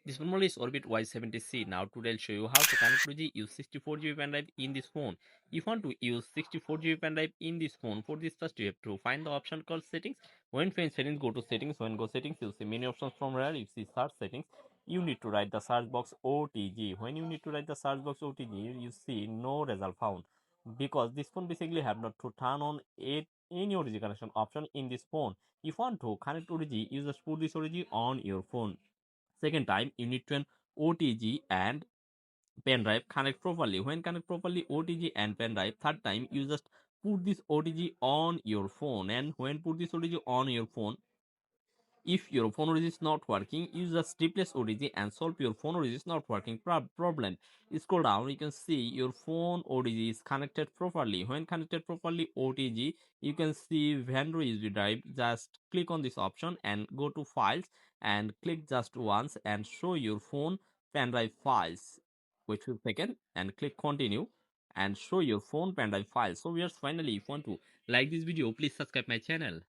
This model is Orbit Y70c. Now today I'll show you how to connect to the use 64 GB pen drive in this phone. If you want to use 64 GB pen drive in this phone, for this first you have to find the option called settings. When find settings, go to settings. When go settings, you'll see many options from here. You see search settings. You need to write the search box OTG. When you need to write the search box OTG, you see no result found, because this phone basically have not to turn on any OTG connection option in this phone. If you want to connect OTG, you just put this OTG on your phone. Second time, you need to an OTG and pen drive connect properly. When connect properly OTG and pen drive, third time you just put this OTG on your phone. And when put this OTG on your phone, if your phone OTG is not working, you just replace OTG and solve your phone OTG is not working problem. Scroll down, you can see your phone OTG is connected properly. When connected properly OTG, you can see vendor USB drive. Just click on this option and go to files and click just once and show your phone pen drive files. Wait a second and click continue and show your phone pen drive files. So viewers, finally, if you want to like this video, please subscribe my channel.